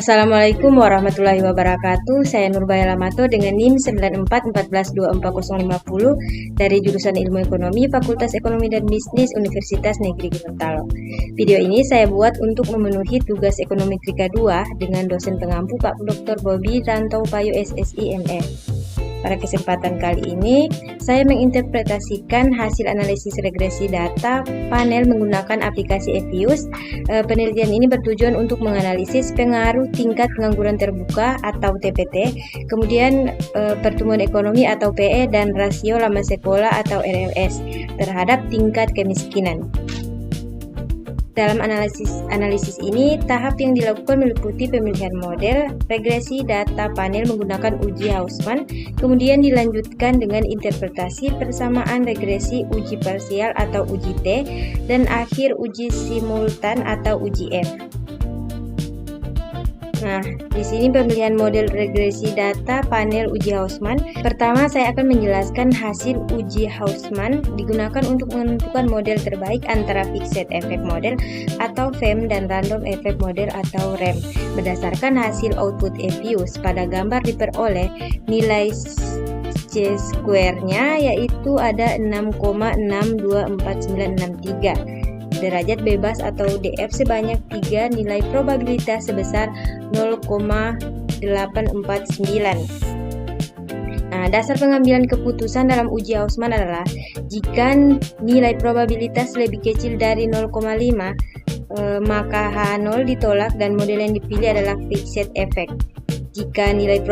Assalamualaikum warahmatullahi wabarakatuh. Saya Nurbaya Lamato dengan NIM 9414245050 dari jurusan Ilmu Ekonomi Fakultas Ekonomi dan Bisnis Universitas Negeri Gorontalo. Video ini saya buat untuk memenuhi tugas Ekonometrika 2 dengan dosen pengampu Pak Dr. Bobi Rantau Payo SSI ME. Pada kesempatan kali ini, saya menginterpretasikan hasil analisis regresi data panel menggunakan aplikasi Evius. Penelitian ini bertujuan untuk menganalisis pengaruh tingkat pengangguran terbuka atau TPT, kemudian pertumbuhan ekonomi atau PE, dan rasio lama sekolah atau RLS terhadap tingkat kemiskinan. Dalam analisis ini, tahap yang dilakukan meliputi pemilihan model, regresi data panel menggunakan uji Hausmann, kemudian dilanjutkan dengan interpretasi persamaan regresi uji parsial atau uji T, dan akhir uji simultan atau uji F. Nah, di sini pemilihan model regresi data panel uji Hausmann. Pertama, saya akan menjelaskan hasil uji Hausmann digunakan untuk menentukan model terbaik antara Fixed Effect Model atau FEM dan Random Effect Model atau REM. Berdasarkan hasil output Evius, pada gambar diperoleh nilai C-square-nya yaitu ada 6,624963. Derajat bebas atau DF sebanyak 3 nilai probabilitas sebesar 0,849. Nah, dasar pengambilan keputusan dalam uji Hausmann adalah jika nilai probabilitas lebih kecil dari 0,5, maka H0 ditolak dan model yang dipilih adalah Fixed Effect. Jika nilai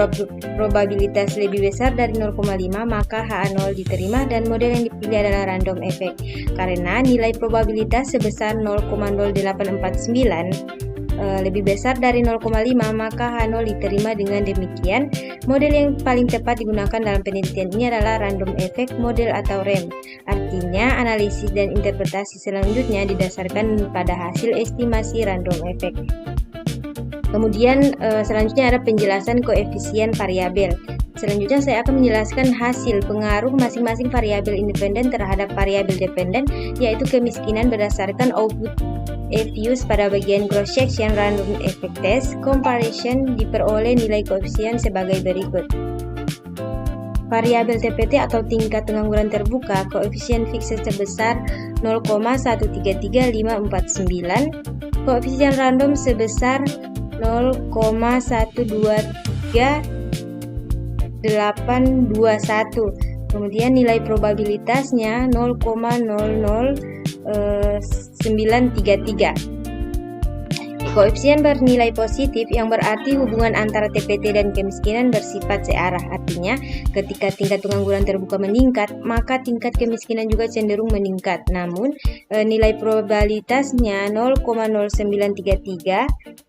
probabilitas lebih besar dari 0,5, maka H0 diterima dan model yang dipilih adalah Random Effect. Karena nilai probabilitas sebesar 0,0849 lebih besar dari 0,5, maka H0 diterima. Dengan demikian, model yang paling tepat digunakan dalam penelitian ini adalah Random Effect Model atau REM. Artinya, analisis dan interpretasi selanjutnya didasarkan pada hasil estimasi Random Effect. Kemudian selanjutnya ada penjelasan koefisien variabel. Selanjutnya saya akan menjelaskan hasil pengaruh masing-masing variabel independen terhadap variabel dependen, yaitu kemiskinan berdasarkan output Evius pada bagian cross section random effect test comparison. Diperoleh nilai koefisien sebagai berikut. Variabel TPT atau tingkat pengangguran terbuka, koefisien fixed sebesar 0,133549, koefisien random sebesar 0,123821. Kemudian nilai probabilitasnya 0,00933. Koefisien bernilai positif yang berarti hubungan antara TPT dan kemiskinan bersifat searah. Artinya, ketika tingkat pengangguran terbuka meningkat, maka tingkat kemiskinan juga cenderung meningkat. Namun, nilai probabilitasnya 0,0933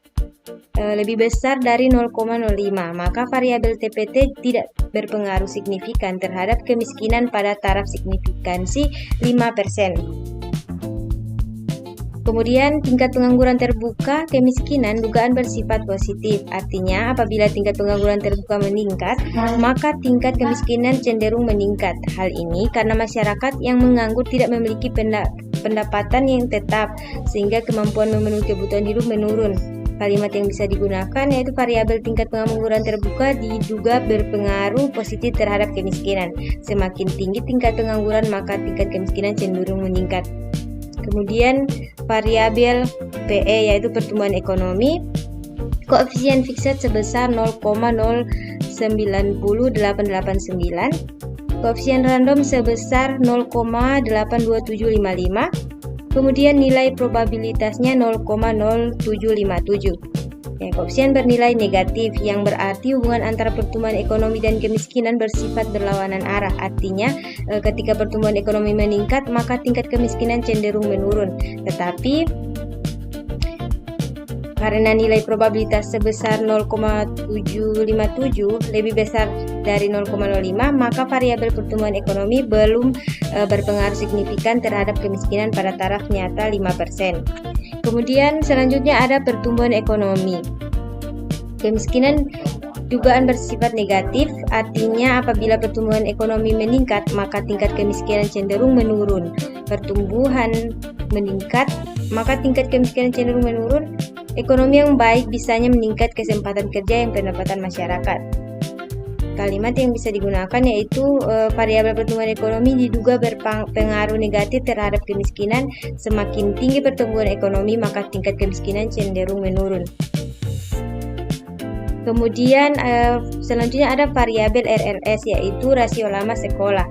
lebih besar dari 0,05, maka variabel TPT tidak berpengaruh signifikan terhadap kemiskinan pada taraf signifikansi 5%. Kemudian tingkat pengangguran terbuka kemiskinan dugaan bersifat positif. Artinya apabila tingkat pengangguran terbuka meningkat, maka tingkat kemiskinan cenderung meningkat. Hal ini karena masyarakat yang menganggur tidak memiliki pendapatan yang tetap, sehingga kemampuan memenuhi kebutuhan hidup menurun. Kalimat yang bisa digunakan yaitu variabel tingkat pengangguran terbuka diduga berpengaruh positif terhadap kemiskinan. Semakin tinggi tingkat pengangguran, maka tingkat kemiskinan cenderung meningkat. Kemudian variabel PE yaitu pertumbuhan ekonomi, koefisien fixed sebesar 0,090889, koefisien random sebesar 0,82755, kemudian nilai probabilitasnya 0,0757. Koefisien bernilai negatif yang berarti hubungan antara pertumbuhan ekonomi dan kemiskinan bersifat berlawanan arah. Artinya, ketika pertumbuhan ekonomi meningkat, maka tingkat kemiskinan cenderung menurun. Tetapi karena nilai probabilitas sebesar 0,757 lebih besar dari 0,05, maka variabel pertumbuhan ekonomi belum berpengaruh signifikan terhadap kemiskinan pada taraf nyata 5%. Kemudian selanjutnya ada pertumbuhan ekonomi. Kemiskinan dugaan bersifat negatif, artinya apabila pertumbuhan ekonomi meningkat, maka tingkat kemiskinan cenderung menurun. Pertumbuhan meningkat maka tingkat kemiskinan cenderung menurun. Ekonomi yang baik bisanya meningkat kesempatan kerja yang pendapatan masyarakat. Kalimat yang bisa digunakan yaitu variabel pertumbuhan ekonomi diduga berpengaruh negatif terhadap kemiskinan. Semakin tinggi pertumbuhan ekonomi, maka tingkat kemiskinan cenderung menurun. Kemudian selanjutnya ada variabel RLS, yaitu rasio lama sekolah.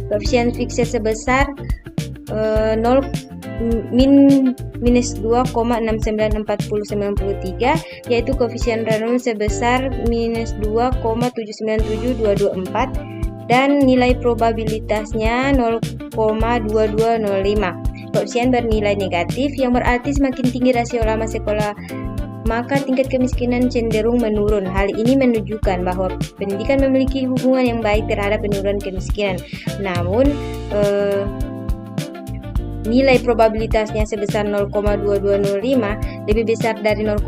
Koefisien fiksi sebesar minus 2,694093, yaitu koefisien random sebesar minus 2,797224 dan nilai probabilitasnya 0,2205. Koefisien bernilai negatif yang berarti semakin tinggi rasio lama sekolah maka tingkat kemiskinan cenderung menurun. Hal ini menunjukkan bahwa pendidikan memiliki hubungan yang baik terhadap penurunan kemiskinan. Namun nilai probabilitasnya sebesar 0,2205 lebih besar dari 0,05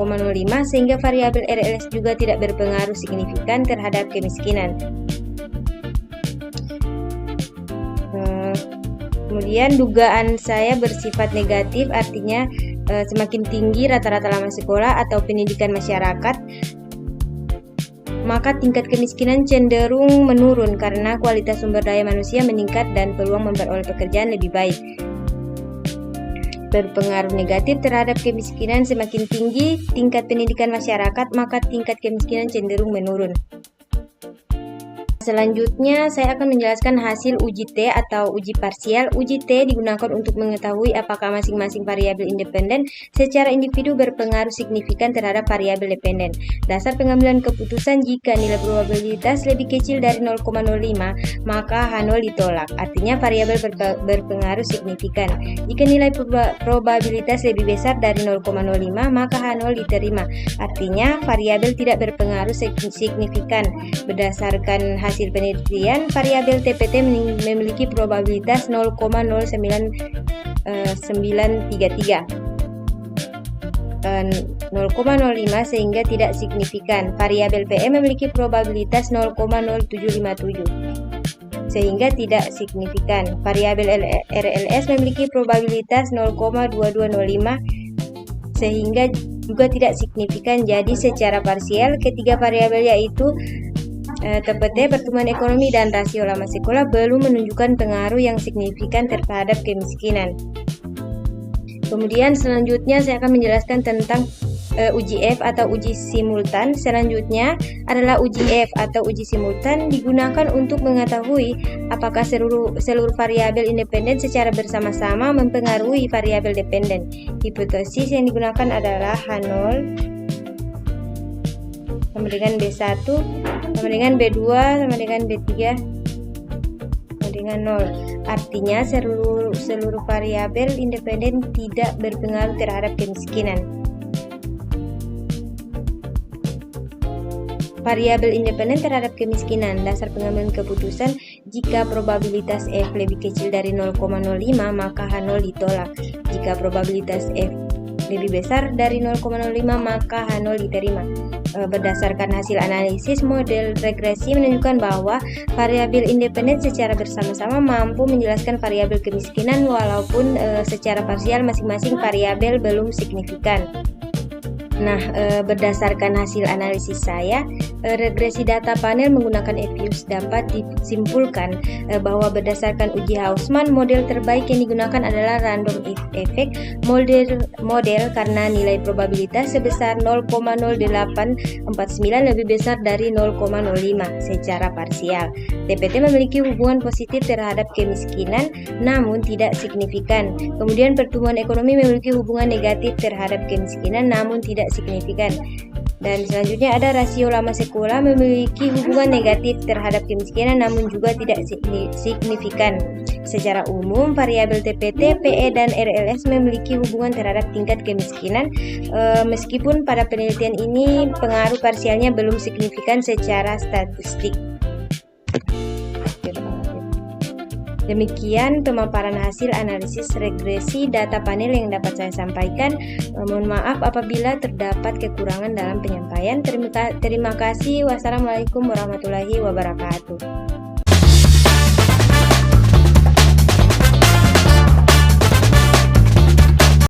sehingga variabel RLS juga tidak berpengaruh signifikan terhadap kemiskinan. Kemudian dugaan saya bersifat negatif, artinya semakin tinggi rata-rata lama sekolah atau pendidikan masyarakat, maka tingkat kemiskinan cenderung menurun karena kualitas sumber daya manusia meningkat dan peluang memperoleh pekerjaan lebih baik. Berpengaruh negatif terhadap kemiskinan, semakin tinggi tingkat pendidikan masyarakat, maka tingkat kemiskinan cenderung menurun. Selanjutnya, saya akan menjelaskan hasil uji T atau uji parsial. Uji T digunakan untuk mengetahui apakah masing-masing variabel independen secara individu berpengaruh signifikan terhadap variabel dependen. Dasar pengambilan keputusan: jika nilai probabilitas lebih kecil dari 0,05, maka H0 ditolak. Artinya variabel berpengaruh signifikan. Jika nilai probabilitas lebih besar dari 0,05, maka H0 diterima. Artinya variabel tidak berpengaruh signifikan. Berdasarkan hasil penelitian, variabel TPT memiliki probabilitas 0,09933 0,05 sehingga tidak signifikan. Variabel PE memiliki probabilitas 0,0757 sehingga tidak signifikan. Variabel RLS memiliki probabilitas 0,2205 sehingga juga tidak signifikan. Jadi secara parsial ketiga variabel yaitu TPT, pertumbuhan ekonomi, dan rasio lama sekolah belum menunjukkan pengaruh yang signifikan terhadap kemiskinan. Kemudian selanjutnya saya akan menjelaskan tentang uji F atau uji simultan. Selanjutnya adalah uji F atau uji simultan digunakan untuk mengetahui apakah seluruh variabel independen secara bersama-sama mempengaruhi variabel dependen. Hipotesis yang digunakan adalah H0 sama dengan B1 sama dengan B2 sama dengan B3 sama dengan 0. Artinya seluruh variabel independen tidak berpengaruh terhadap kemiskinan. Variabel independen terhadap kemiskinan. Dasar pengambilan keputusan: jika probabilitas F lebih kecil dari 0,05, maka H0 ditolak. Jika probabilitas F lebih besar dari 0,05, maka H0 diterima. Berdasarkan hasil analisis, model regresi menunjukkan bahwa variabel independen secara bersama-sama mampu menjelaskan variabel kemiskinan walaupun secara parsial masing-masing variabel belum signifikan. Nah, berdasarkan hasil analisis saya, regresi data panel menggunakan EFUS dapat disimpulkan bahwa berdasarkan uji Hausman, model terbaik yang digunakan adalah random effect model karena nilai probabilitas sebesar 0,0849 lebih besar dari 0,05 secara parsial. TPT memiliki hubungan positif terhadap kemiskinan namun tidak signifikan. Kemudian pertumbuhan ekonomi memiliki hubungan negatif terhadap kemiskinan namun tidak signifikan. Dan selanjutnya ada rasio lama sekolah memiliki hubungan negatif terhadap kemiskinan namun juga tidak signifikan. Secara umum, variabel TPT, PE, dan RLS memiliki hubungan terhadap tingkat kemiskinan meskipun pada penelitian ini pengaruh parsialnya belum signifikan secara statistik. Demikian pemaparan hasil analisis regresi data panel yang dapat saya sampaikan. Mohon maaf apabila terdapat kekurangan dalam penyampaian. Terima kasih. Wassalamualaikum warahmatullahi wabarakatuh.